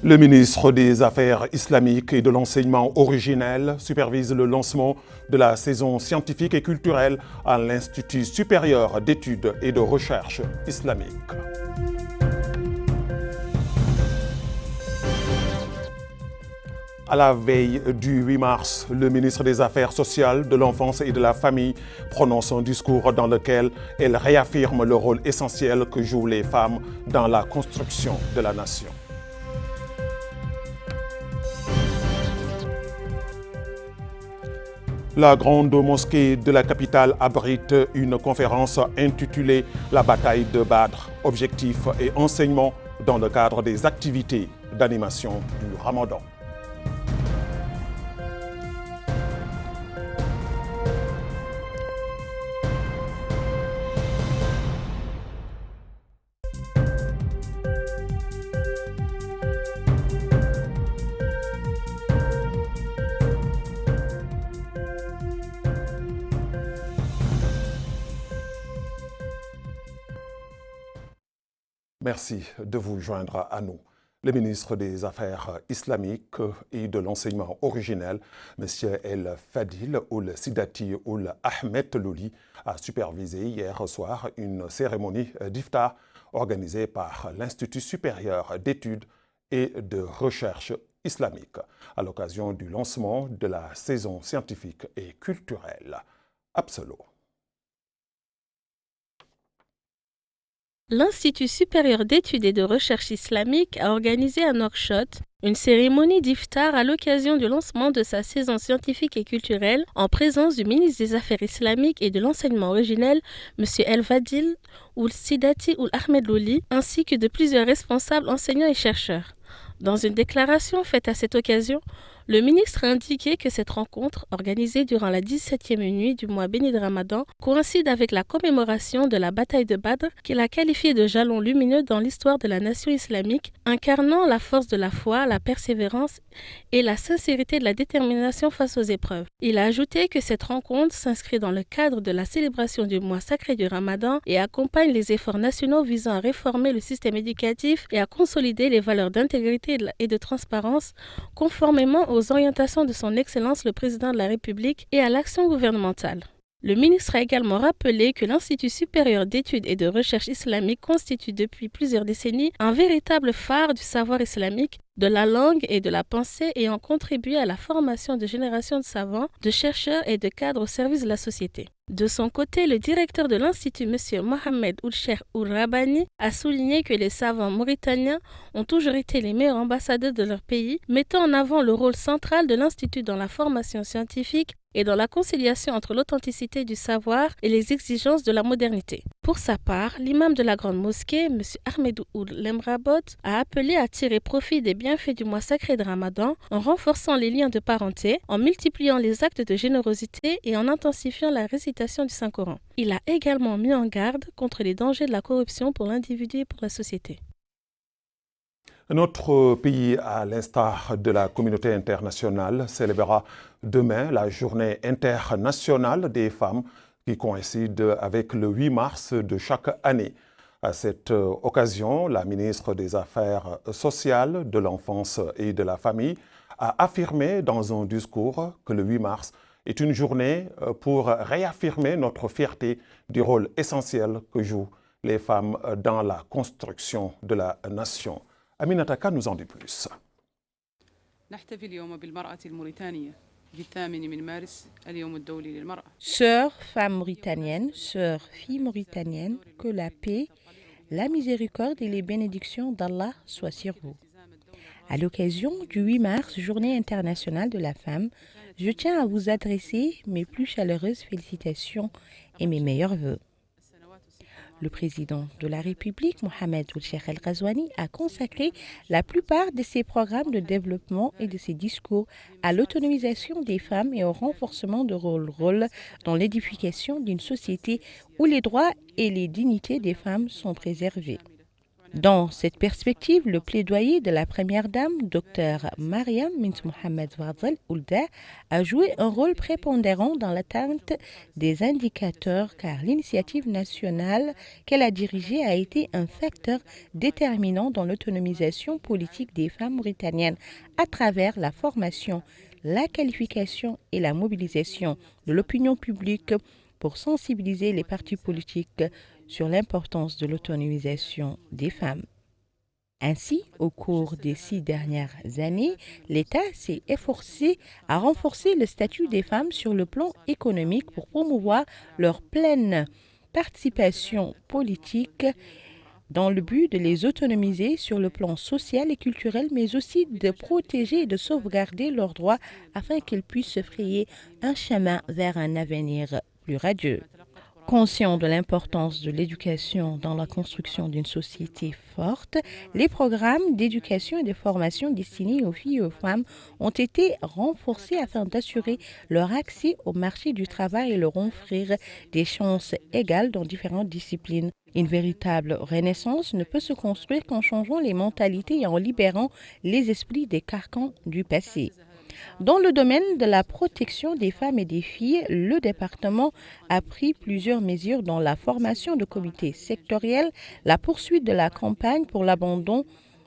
Le ministre des Affaires islamiques et de l'enseignement originel supervise le lancement de la saison scientifique et culturelle à l'Institut supérieur d'études et de recherche islamique. À la veille du 8 mars, le ministre des Affaires sociales, de l'enfance et de la famille prononce un discours dans lequel elle réaffirme le rôle essentiel que jouent les femmes dans la construction de la nation. La grande mosquée de la capitale abrite une conférence intitulée « La bataille de Badr, objectifs et enseignements » dans le cadre des activités d'animation du Ramadan. Merci de vous joindre à nous. Le ministre des Affaires islamiques et de l'enseignement originel, M. El Fadil Ould Sidati Ould Ahmed Louli, a supervisé hier soir une cérémonie d'iftar organisée par l'Institut supérieur d'études et de recherche islamique à l'occasion du lancement de la saison scientifique et culturelle. Absolo. L'Institut supérieur d'études et de recherche islamique a organisé à Nouakchott une cérémonie d'iftar à l'occasion du lancement de sa saison scientifique et culturelle en présence du ministre des Affaires islamiques et de l'enseignement originel, M. El Fadil Ould Sidati Ould Ahmed Louli, ainsi que de plusieurs responsables enseignants et chercheurs. Dans une déclaration faite à cette occasion, le ministre a indiqué que cette rencontre, organisée durant la 17e nuit du mois béni de Ramadan, coïncide avec la commémoration de la bataille de Badr, qu'il a qualifiée de jalon lumineux dans l'histoire de la nation islamique, incarnant la force de la foi, la persévérance et la sincérité de la détermination face aux épreuves. Il a ajouté que cette rencontre s'inscrit dans le cadre de la célébration du mois sacré du Ramadan et accompagne les efforts nationaux visant à réformer le système éducatif et à consolider les valeurs d'intégrité et de transparence, conformément aux orientations de son Excellence le Président de la République et à l'action gouvernementale. Le ministre a également rappelé que l'Institut supérieur d'études et de recherche islamique constitue depuis plusieurs décennies un véritable phare du savoir islamique, de la langue et de la pensée ayant contribué à la formation de générations de savants, de chercheurs et de cadres au service de la société. De son côté, le directeur de l'Institut, M. Mohamed Ould Cheikh Ould Rabbani, a souligné que les savants mauritaniens ont toujours été les meilleurs ambassadeurs de leur pays, mettant en avant le rôle central de l'Institut dans la formation scientifique et dans la conciliation entre l'authenticité du savoir et les exigences de la modernité. Pour sa part, l'imam de la grande mosquée, M. Ahmedou Ould Lemrabot, a appelé à tirer profit des bienfaits du mois sacré de Ramadan en renforçant les liens de parenté, en multipliant les actes de générosité et en intensifiant la récitation du Saint-Coran. Il a également mis en garde contre les dangers de la corruption pour l'individu et pour la société. Notre pays, à l'instar de la communauté internationale, célébrera demain la journée internationale des femmes qui coïncide avec le 8 mars de chaque année. À cette occasion, la ministre des Affaires sociales, de l'enfance et de la famille a affirmé dans un discours que le 8 mars est une journée pour réaffirmer notre fierté du rôle essentiel que jouent les femmes dans la construction de la nation. Aminata Ka nous en dit plus. Sœurs, femmes mauritaniennes, sœurs, filles mauritaniennes, que la paix, la miséricorde et les bénédictions d'Allah soient sur vous. À l'occasion du 8 mars, Journée internationale de la femme, je tiens à vous adresser mes plus chaleureuses félicitations et mes meilleurs vœux. Le président de la République, Mohamed Ould Cheikh El Ghazouani, a consacré la plupart de ses programmes de développement et de ses discours à l'autonomisation des femmes et au renforcement de leur rôle dans l'édification d'une société où les droits et les dignités des femmes sont préservés. Dans cette perspective, le plaidoyer de la première dame, Dr Mariam Mint Mohamed Fadel Oulda, a joué un rôle prépondérant dans l'atteinte des indicateurs car l'initiative nationale qu'elle a dirigée a été un facteur déterminant dans l'autonomisation politique des femmes mauritaniennes à travers la formation, la qualification et la mobilisation de l'opinion publique pour sensibiliser les partis politiques sur l'importance de l'autonomisation des femmes. Ainsi, au cours des 6 dernières années, l'État s'est efforcé à renforcer le statut des femmes sur le plan économique pour promouvoir leur pleine participation politique dans le but de les autonomiser sur le plan social et culturel, mais aussi de protéger et de sauvegarder leurs droits afin qu'elles puissent se frayer un chemin vers un avenir plus radieux. Conscient de l'importance de l'éducation dans la construction d'une société forte, les programmes d'éducation et de formation destinés aux filles et aux femmes ont été renforcés afin d'assurer leur accès au marché du travail et leur offrir des chances égales dans différentes disciplines. Une véritable renaissance ne peut se construire qu'en changeant les mentalités et en libérant les esprits des carcans du passé. Dans le domaine de la protection des femmes et des filles, le département a pris plusieurs mesures dont la formation de comités sectoriels, la poursuite de la campagne pour l'abandon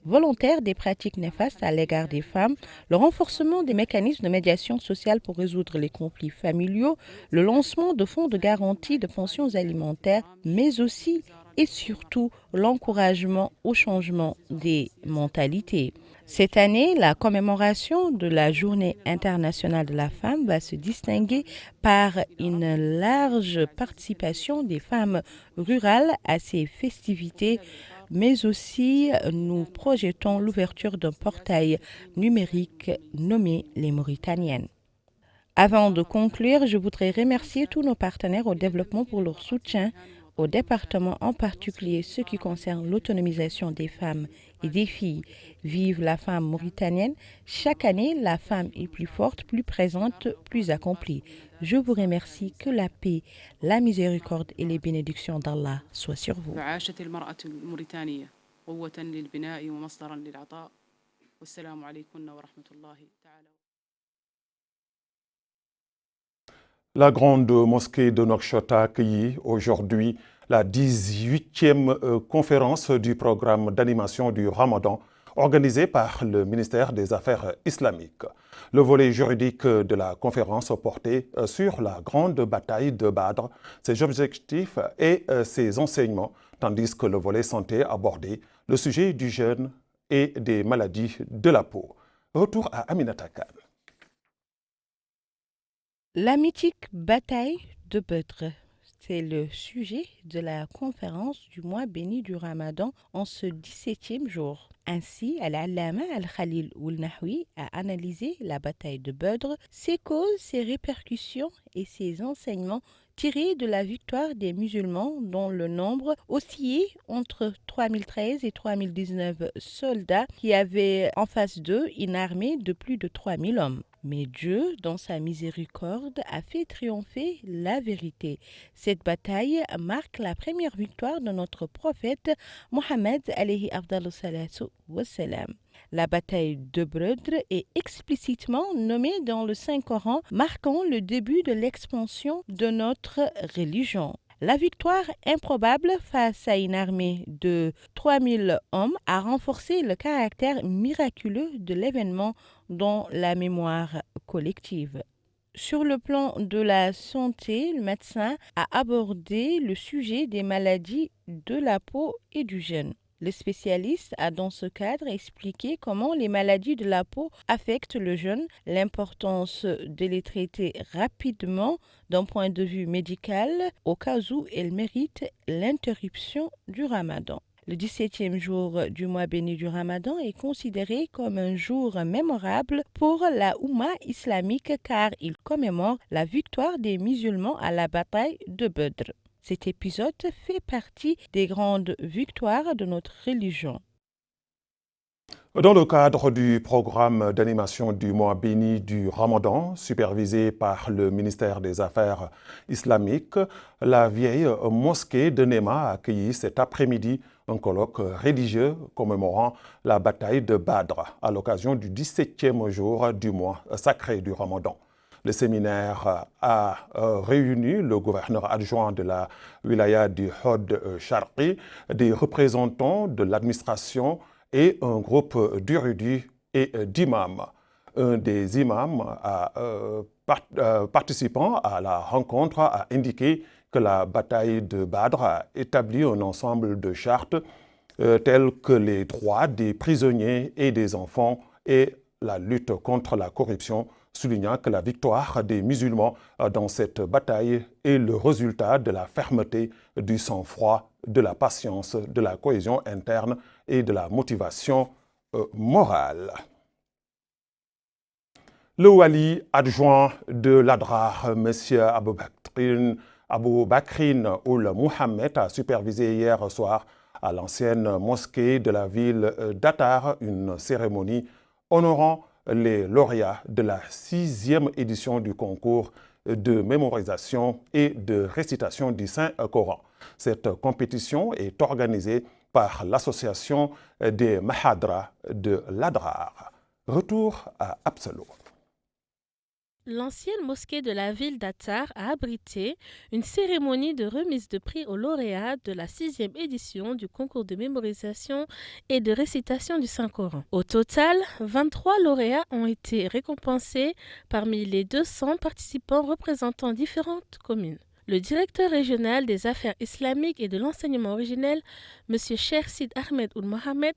volontaire des pratiques néfastes à l'égard des femmes, le renforcement des mécanismes de médiation sociale pour résoudre les conflits familiaux, le lancement de fonds de garantie de pensions alimentaires, mais aussi et surtout l'encouragement au changement des mentalités. Cette année, la commémoration de la Journée internationale de la femme va se distinguer par une large participation des femmes rurales à ces festivités, mais aussi nous projetons l'ouverture d'un portail numérique nommé Les Mauritaniennes. Avant de conclure, je voudrais remercier tous nos partenaires au développement pour leur soutien au département, en particulier ceux qui concernent l'autonomisation des femmes et des filles. Vive la femme mauritanienne. Chaque année, la femme est plus forte, plus présente, plus accomplie. Je vous remercie. Que la paix, la miséricorde et les bénédictions d'Allah soient sur vous. La grande mosquée de Nouakchott a accueilli aujourd'hui la 18e conférence du programme d'animation du Ramadan organisée par le ministère des Affaires islamiques. Le volet juridique de la conférence portait sur la grande bataille de Badr, ses objectifs et ses enseignements, tandis que le volet santé abordait le sujet du jeûne et des maladies de la peau. Retour à Aminata Khan. La mythique bataille de Badr, c'est le sujet de la conférence du mois béni du Ramadan en ce 17e jour. Ainsi, Al-Allama Al-Khalil Oul-Nahwi a analysé la bataille de Badr, ses causes, ses répercussions et ses enseignements tirés de la victoire des musulmans dont le nombre oscillait entre 3013 et 3019 soldats qui avaient en face d'eux une armée de plus de 3000 hommes. Mais Dieu, dans sa miséricorde, a fait triompher la vérité. Cette bataille marque la première victoire de notre prophète Mohammed alayhi afdalu salatu wassalam. La bataille de Badr est explicitement nommée dans le Saint-Coran, marquant le début de l'expansion de notre religion. La victoire improbable face à une armée de 3000 hommes a renforcé le caractère miraculeux de l'événement dans la mémoire collective. Sur le plan de la santé, le médecin a abordé le sujet des maladies de la peau et du jeûne. Le spécialiste a dans ce cadre expliqué comment les maladies de la peau affectent le jeûne, l'importance de les traiter rapidement d'un point de vue médical au cas où elles méritent l'interruption du Ramadan. Le 17e jour du mois béni du Ramadan est considéré comme un jour mémorable pour la Oumma islamique car il commémore la victoire des musulmans à la bataille de Badr. Cet épisode fait partie des grandes victoires de notre religion. Dans le cadre du programme d'animation du mois béni du Ramadan, supervisé par le ministère des Affaires islamiques, la vieille mosquée de Néma a accueilli cet après-midi un colloque religieux commémorant la bataille de Badr à l'occasion du 17e jour du mois sacré du Ramadan. Le séminaire a réuni le gouverneur adjoint de la wilaya du Hod Sharqi, des représentants de l'administration et un groupe d'érudits et d'imams. Un des imams participant à la rencontre a indiqué que la bataille de Badr a établi un ensemble de chartes telles que les droits des prisonniers et des enfants et la lutte contre la corruption, soulignant que la victoire des musulmans dans cette bataille est le résultat de la fermeté, du sang-froid, de la patience, de la cohésion interne et de la motivation morale. Le wali adjoint de l'Adrar, M. Abou Bakrin Oul Mohamed, a supervisé hier soir à l'ancienne mosquée de la ville d'Attar une cérémonie honorant les lauréats de la 6e édition du concours de mémorisation et de récitation du Saint-Coran. Cette compétition est organisée par l'association des Mahadras de l'Adrar. Retour à Absalo. L'ancienne mosquée de la ville d'Attar a abrité une cérémonie de remise de prix aux lauréats de la 6e édition du concours de mémorisation et de récitation du Saint-Coran. Au total, 23 lauréats ont été récompensés parmi les 200 participants représentant différentes communes. Le directeur régional des affaires islamiques et de l'enseignement originel, M. Cheikh Sid Ahmed Ould Mohamed,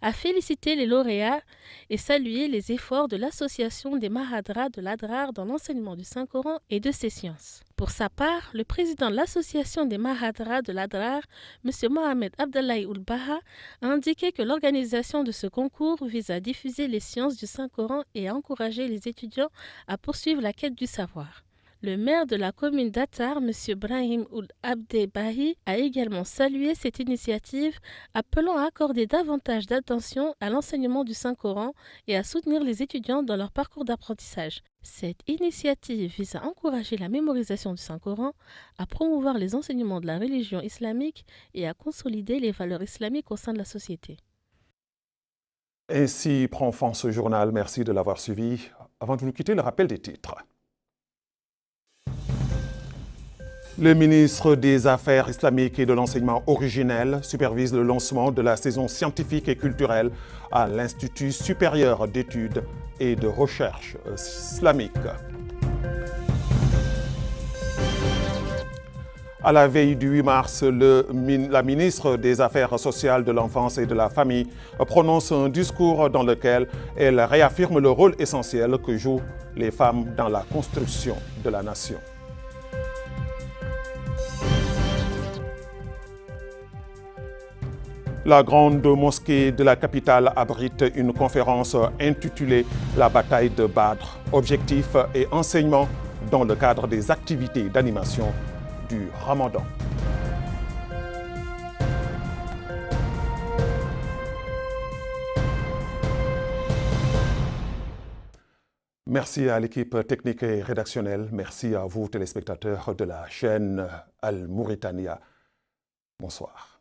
a félicité les lauréats et salué les efforts de l'association des Mahadras de l'Adrar dans l'enseignement du Saint-Coran et de ses sciences. Pour sa part, le président de l'association des Mahadras de l'Adrar, M. Mohamed Abdallahi Ould Baha, a indiqué que l'organisation de ce concours vise à diffuser les sciences du Saint-Coran et à encourager les étudiants à poursuivre la quête du savoir. Le maire de la commune d'Attar, M. Brahim Ould Abde Bahi, a également salué cette initiative, appelant à accorder davantage d'attention à l'enseignement du Saint-Coran et à soutenir les étudiants dans leur parcours d'apprentissage. Cette initiative vise à encourager la mémorisation du Saint-Coran, à promouvoir les enseignements de la religion islamique et à consolider les valeurs islamiques au sein de la société. Ainsi prend fin ce journal. Merci de l'avoir suivi. Avant de nous quitter, le rappel des titres. Le ministre des Affaires islamiques et de l'enseignement originel supervise le lancement de la saison scientifique et culturelle à l'Institut supérieur d'études et de recherche islamique. À la veille du 8 mars, la ministre des Affaires sociales, de l'enfance et de la famille prononce un discours dans lequel elle réaffirme le rôle essentiel que jouent les femmes dans la construction de la nation. La grande mosquée de la capitale abrite une conférence intitulée « La bataille de Badr », objectifs et enseignements dans le cadre des activités d'animation du Ramadan. Merci à l'équipe technique et rédactionnelle. Merci à vous, téléspectateurs de la chaîne Al Mauritania. Bonsoir.